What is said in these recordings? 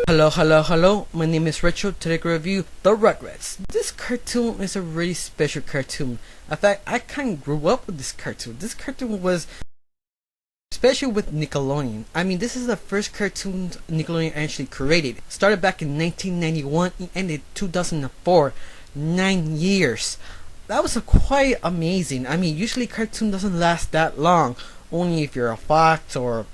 Hello. My name is Retro. Today I review The Rugrats. This cartoon is a really special cartoon. In fact, I kind of grew up with this cartoon. This cartoon was especially with Nickelodeon. I mean, this is the first cartoon Nickelodeon actually created. Started back in 1991 and ended 2004. 9 years. That was quite amazing. I mean, usually cartoon doesn't last that long, only if you're a Fox or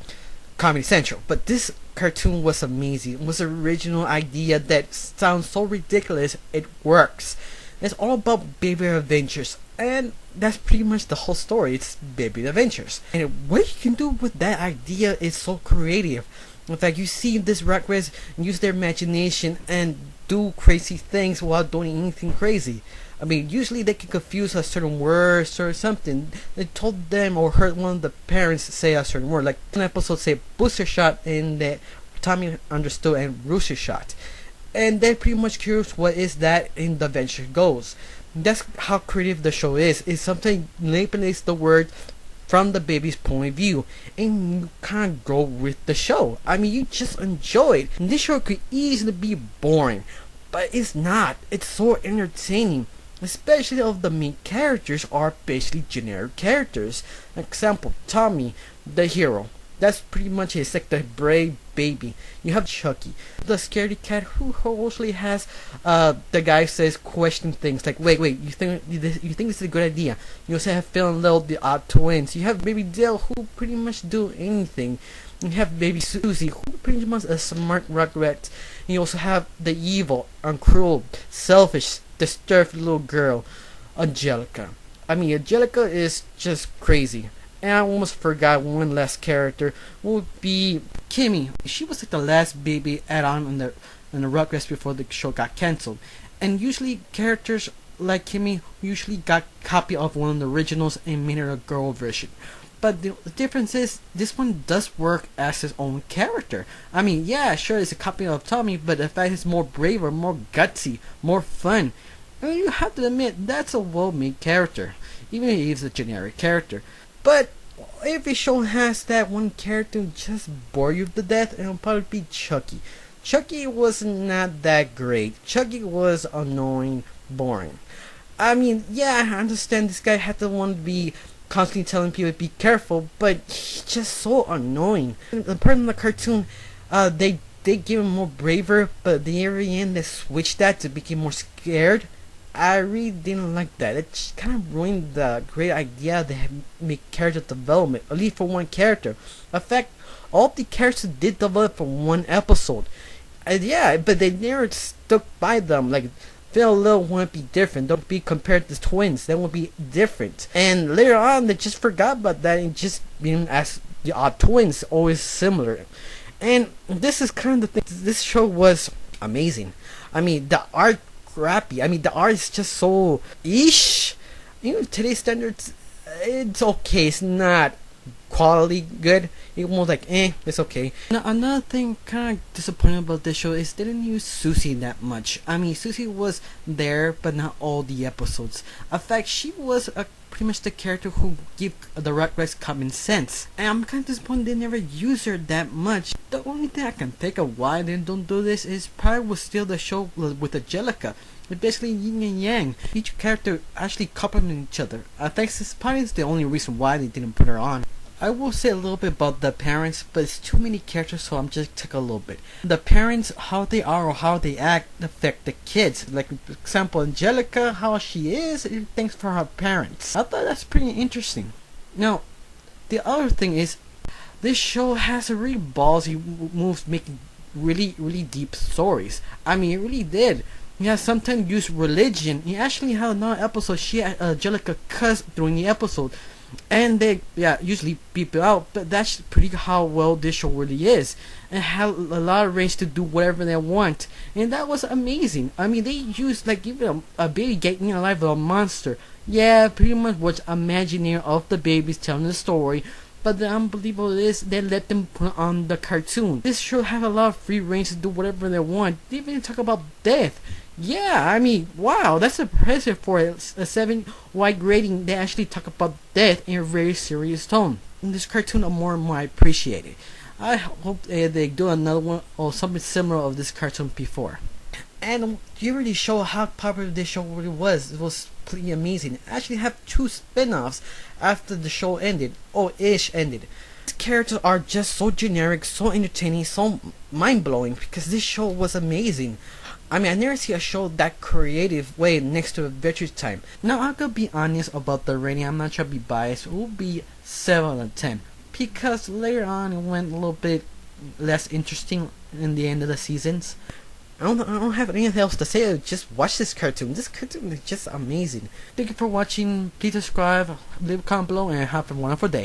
Comedy Central. But this cartoon was amazing. It was an original idea that sounds so ridiculous, it works. It's all about baby adventures, and that's pretty much the whole story. It's baby adventures, and what you can do with that idea is so creative. In fact, you see this Rugrats use their imagination and do crazy things without doing anything crazy. I mean, usually they can confuse a certain word or something. They told them or heard one of the parents say a certain word. Like one episode say booster shot, and that Tommy understood and rooster shot. And they're pretty much curious what is that, and the adventure goes. That's how creative the show is. It's something manipulates the word from the baby's point of view, and you can't go with the show. I mean, you just enjoy it. And this show could easily be boring, but it's not. It's so entertaining. Especially of the main characters are basically generic characters. Example, Tommy, the hero. That's pretty much it. It's like the brave baby. You have Chucky, the scaredy cat who usually has the guy says question things like, wait, you think this is a good idea. You also have Phil and Lil, the odd twins. You have baby Dale, who pretty much do anything. You have baby Susie, who pretty much a smart Rugrat. You also have the evil, uncruel, selfish, disturbed little girl, Angelica. I mean, Angelica is just crazy. And I almost forgot one last character would be Kimmy. She was like the last baby add-on in the Rugrats before the show got cancelled. And usually characters like Kimmy usually got copy of one of the originals and made her a girl version. But the difference is this one does work as his own character. I mean, yeah, sure, it's a copy of Tommy, but the fact is more braver, more gutsy, more fun. And you have to admit that's a well-made character, even if he's a generic character. But every show has that one character who just bore you to death, and it'll probably be Chucky. Chucky was not that great. Chucky was annoying, boring. I mean, yeah, I understand this guy had to want to be constantly telling people to be careful, but he's just so annoying. The part in the cartoon, they give him more braver, but at the very end they switched that to become more scared. I really didn't like that. It just kind of ruined the great idea they had make character development, at least for one character. In fact, all the characters did develop for one episode. Yeah, but they never stuck by them. Like, Phil and Lil won't be different. Don't be compared to twins. They won't be different. And later on, they just forgot about that and just being as the odd twins, always similar. And this is kind of the thing. This show was amazing. I mean, the art crappy. I mean, the art is just so ish. You know, today's standards, it's okay. It's not quality good. It's more like it's okay. Now, another thing kind of disappointing about this show is they didn't use Susie that much. I mean, Susie was there, but not all the episodes. In fact, she was pretty much the character who gave the Rugrats common sense, and I'm kind of disappointed they never used her that much. The only thing I can think of why they don't do this is probably was still the show with Angelica. It's basically yin and yang. Each character actually complement each other. I think this probably is the only reason why they didn't put her on. I will say a little bit about the parents, but it's too many characters, so I'm just take a little bit. The parents, how they are or how they act, affect the kids. Like, for example, Angelica, how she is, thanks for her parents. I thought that's pretty interesting. Now, the other thing is, this show has a really ballsy moves, making really deep stories. I mean, it really did. Yeah, sometimes use religion. He actually had another episode. Angelica cussed during the episode. And they usually beep it out, but that's pretty how well this show really is, and have a lot of range to do whatever they want, and that was amazing. I mean, they used like even a baby getting alive with a monster. Yeah, pretty much what's imaginary of the babies telling the story. But the unbelievable is they let them put on the cartoon. This show have a lot of free range to do whatever they want. They even talk about death. Yeah, I mean, wow, that's impressive for a 7 wide rating. They actually talk about death in a very serious tone. In this cartoon, the more and more I appreciate it. I hope they do another one or something similar of this cartoon before. And you really show how popular this show really was. It was pretty amazing. I actually have 2 spin-offs after the show ended, or ish ended. These characters are just so generic, so entertaining, so mind-blowing because this show was amazing. I mean, I never see a show that creative way next to Adventure Time. Now, I'm gonna be honest about the rating. I'm not trying to be biased. It will be 7 out of 10 because later on it went a little bit less interesting in the end of the seasons. I don't have anything else to say. Just watch this cartoon. This cartoon is just amazing. Thank you for watching. Please subscribe, leave a comment below, and have a wonderful day.